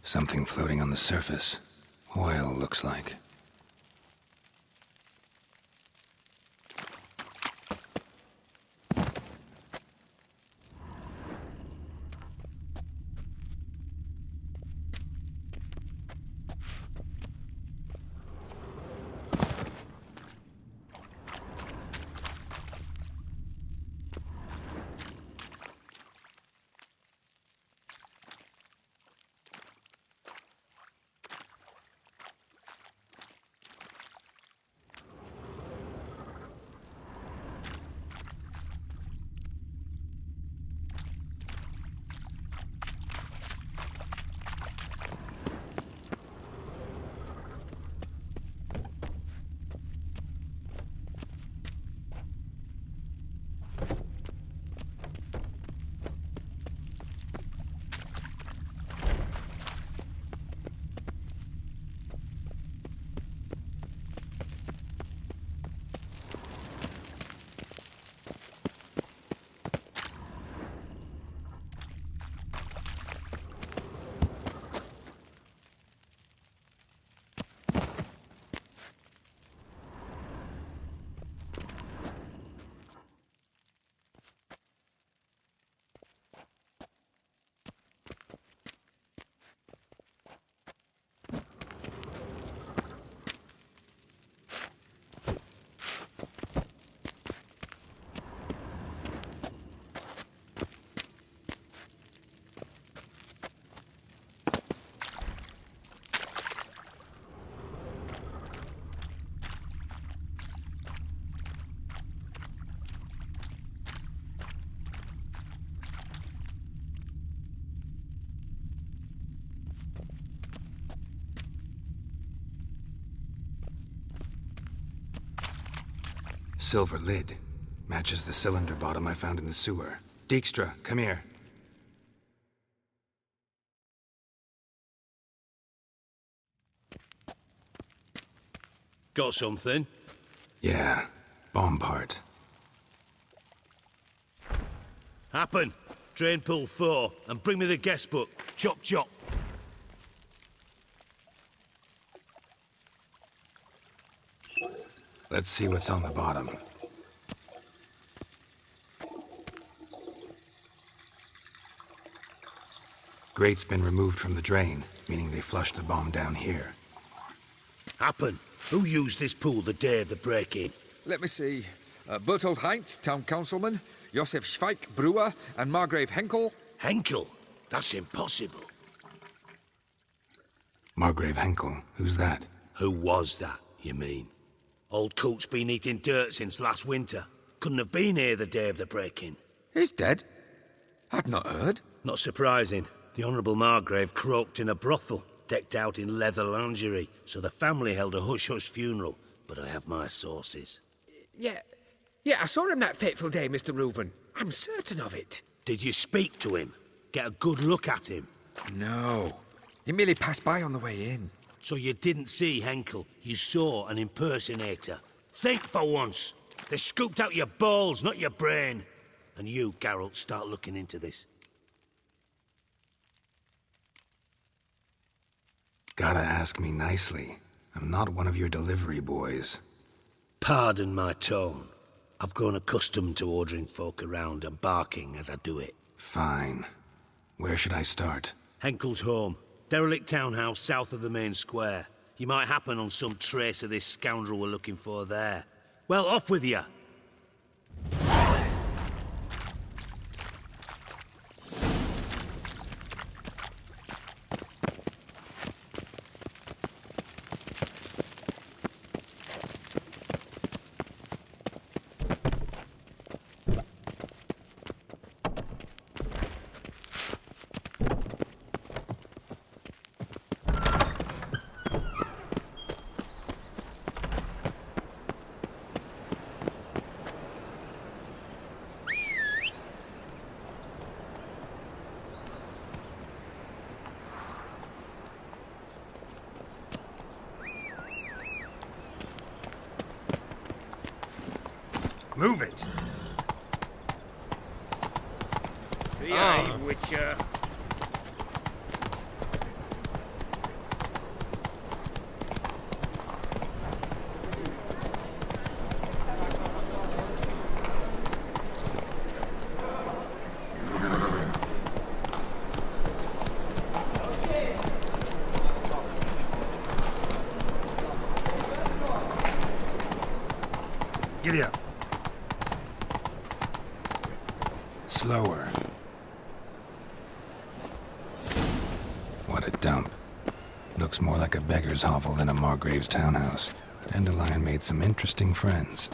Something floating on the surface. Oil, looks like. Silver lid. Matches the cylinder bottom I found in the sewer. Dijkstra, come here. Got something? Yeah, bomb part. Happen. Drain pool 4, and bring me the guest book. Chop chop. Let's see what's on the bottom. Grate's been removed from the drain, meaning they flushed the bomb down here. Happen. Who used this pool the day of the break-in? Let me see. Bertold Heinz, town councilman, Josef Schweik, brewer, and Margrave Henkel. Henkel? That's impossible. Margrave Henkel? Who's that? Who was that, you mean? Old coot's been eating dirt since last winter. Couldn't have been here the day of the break-in. He's dead? I'd not heard. Not surprising. The Honourable Margrave croaked in a brothel, decked out in leather lingerie, so the family held a hush-hush funeral, but I have my sources. Yeah, I saw him that fateful day, Mr. Reuven. I'm certain of it. Did you speak to him? Get a good look at him? No. He merely passed by on the way in. So you didn't see Henkel, you saw an impersonator. Think for once. They scooped out your balls, not your brain. And you, Geralt, start looking into this. Gotta ask me nicely. I'm not one of your delivery boys. Pardon my tone. I've grown accustomed to ordering folk around and barking as I do it. Fine. Where should I start? Henkel's home. Derelict townhouse south of the main square. You might happen on some trace of this scoundrel we're looking for there. Well, off with you! Move it! Behave, Witcher. Giddy up. Slower. What a dump. Looks more like a beggar's hovel than a margrave's townhouse. Dandelion made some interesting friends.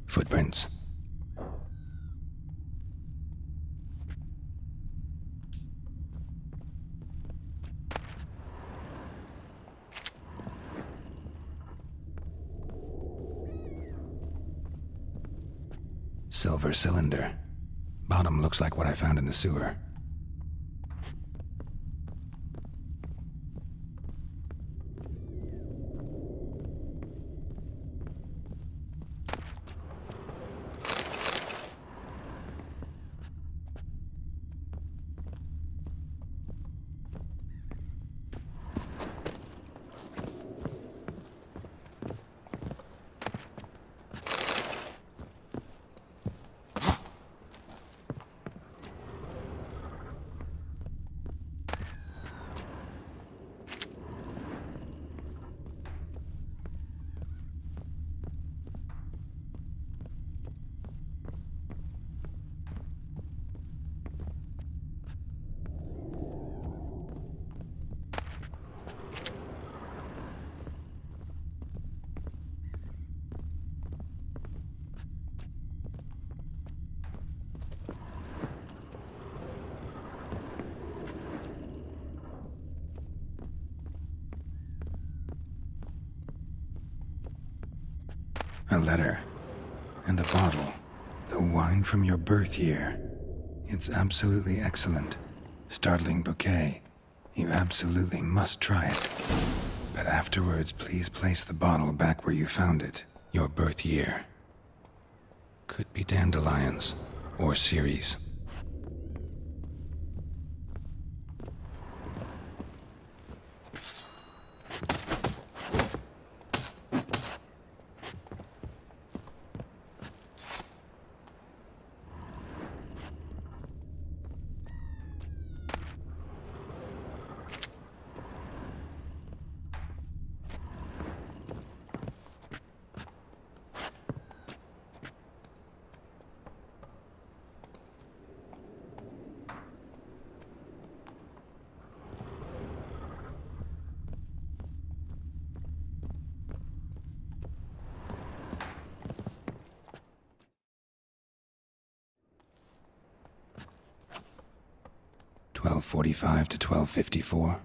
Footprints. Silver cylinder. Bottom looks like what I found in the sewer. A letter. And a bottle. The wine from your birth year. It's absolutely excellent. Startling bouquet. You absolutely must try it. But afterwards, please place the bottle back where you found it. Your birth year. Could be dandelions. Or Ceres. .45 to 12:54.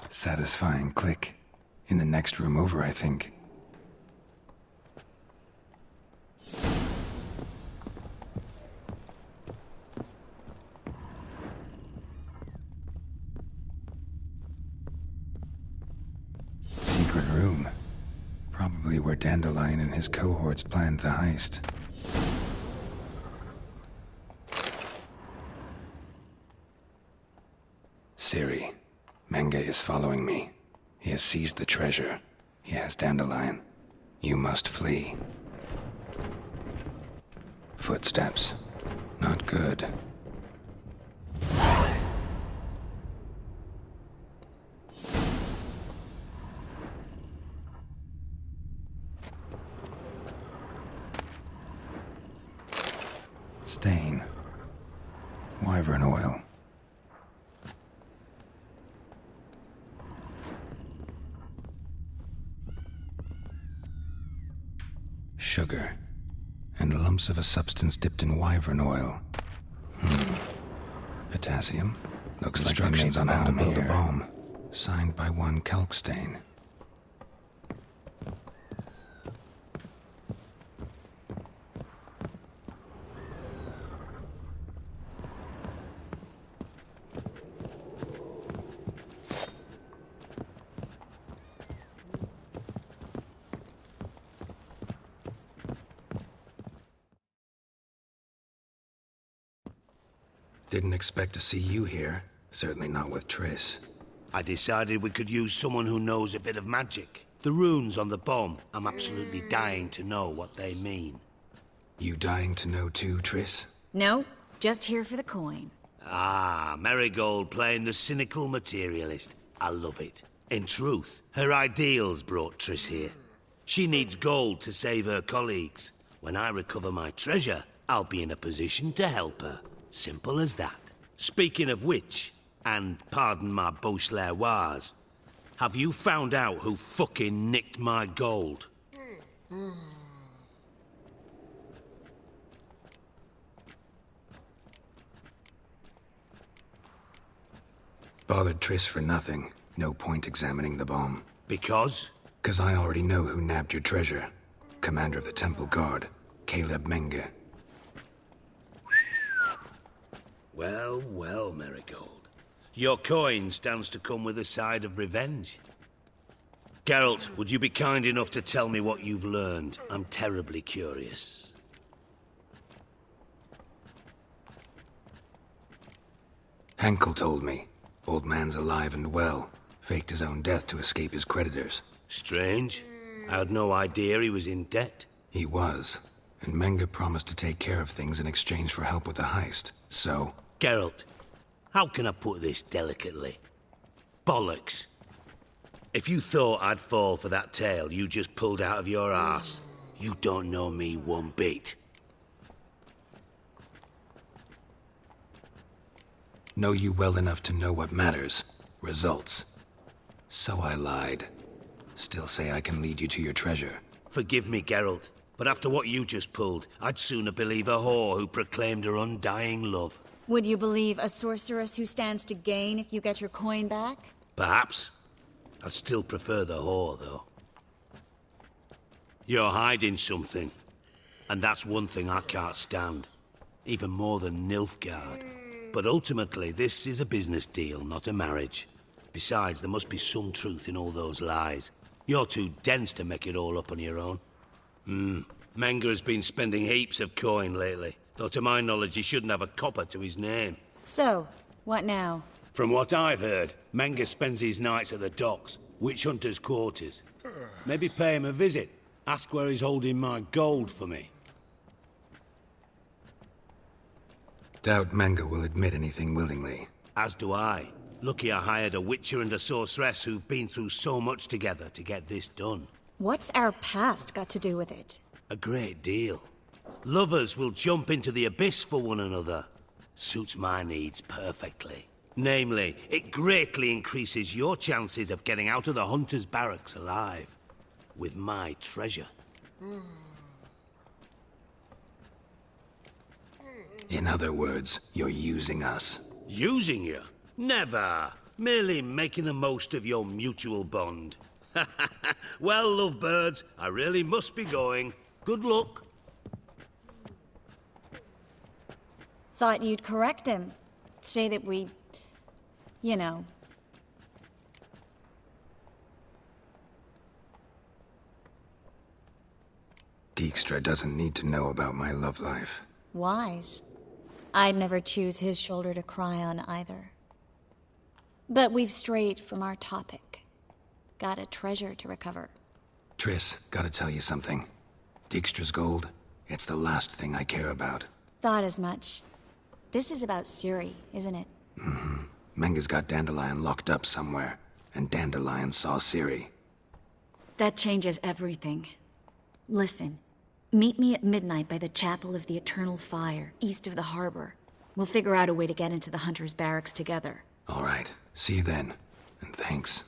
Satisfying click. In the next room over, I think. Secret room. Probably where Dandelion and his cohorts planned the heist. Siri, Menge is following me. He has seized the treasure. He has Dandelion. You must flee. Footsteps. Not good. Stain. Wyvern oil. Sugar, and lumps of a substance dipped in wyvern oil. Potassium. Looks like instructions on how to build a bomb. Signed by one Kalkstain. Didn't expect to see you here. Certainly not with Triss. I decided we could use someone who knows a bit of magic. The runes on the bomb, I'm absolutely dying to know what they mean. You dying to know too, Triss? No, just here for the coin. Ah, Marigold playing the cynical materialist. I love it. In truth, her ideals brought Triss here. She needs gold to save her colleagues. When I recover my treasure, I'll be in a position to help her. Simple as that. Speaking of which, and pardon my Beauclervois, have you found out who fucking nicked my gold? Bothered Triss for nothing. No point examining the bomb. Because? 'Cause I already know who nabbed your treasure. Commander of the Temple Guard, Caleb Menge. Well, well, Marigold. Your coin stands to come with a side of revenge. Geralt, would you be kind enough to tell me what you've learned? I'm terribly curious. Henkel told me. Old man's alive and well. Faked his own death to escape his creditors. Strange. I had no idea he was in debt. He was. And Menge promised to take care of things in exchange for help with the heist. So... Geralt, how can I put this delicately? Bollocks. If you thought I'd fall for that tale you just pulled out of your arse, you don't know me one bit. Know you well enough to know what matters. Results. So I lied. Still say I can lead you to your treasure. Forgive me, Geralt, but after what you just pulled, I'd sooner believe a whore who proclaimed her undying love. Would you believe a sorceress who stands to gain if you get your coin back? Perhaps. I'd still prefer the whore, though. You're hiding something. And that's one thing I can't stand. Even more than Nilfgaard. But ultimately, this is a business deal, not a marriage. Besides, there must be some truth in all those lies. You're too dense to make it all up on your own. Menge has been spending heaps of coin lately. Though to my knowledge, he shouldn't have a copper to his name. So, what now? From what I've heard, Menge spends his nights at the docks, witch hunters' quarters. Maybe pay him a visit. Ask where he's holding my gold for me. Doubt Menge will admit anything willingly. As do I. Lucky I hired a witcher and a sorceress who've been through so much together to get this done. What's our past got to do with it? A great deal. Lovers will jump into the abyss for one another. Suits my needs perfectly. Namely, it greatly increases your chances of getting out of the hunter's barracks alive. With my treasure. In other words, you're using us. Using you? Never. Merely making the most of your mutual bond. Well, lovebirds, I really must be going. Good luck. Thought you'd correct him. Say that we... you know... Dijkstra doesn't need to know about my love life. wise. I'd never choose his shoulder to cry on either. But we've strayed from our topic. Got a treasure to recover. Triss, gotta tell you something. Dijkstra's gold, it's the last thing I care about. Thought as much. This is about Ciri, isn't it? Mm-hmm. Menge's got Dandelion locked up somewhere, and Dandelion saw Ciri. That changes everything. Listen, meet me at midnight by the Chapel of the Eternal Fire, east of the harbor. We'll figure out a way to get into the Hunter's Barracks together. All right, see you then, and thanks.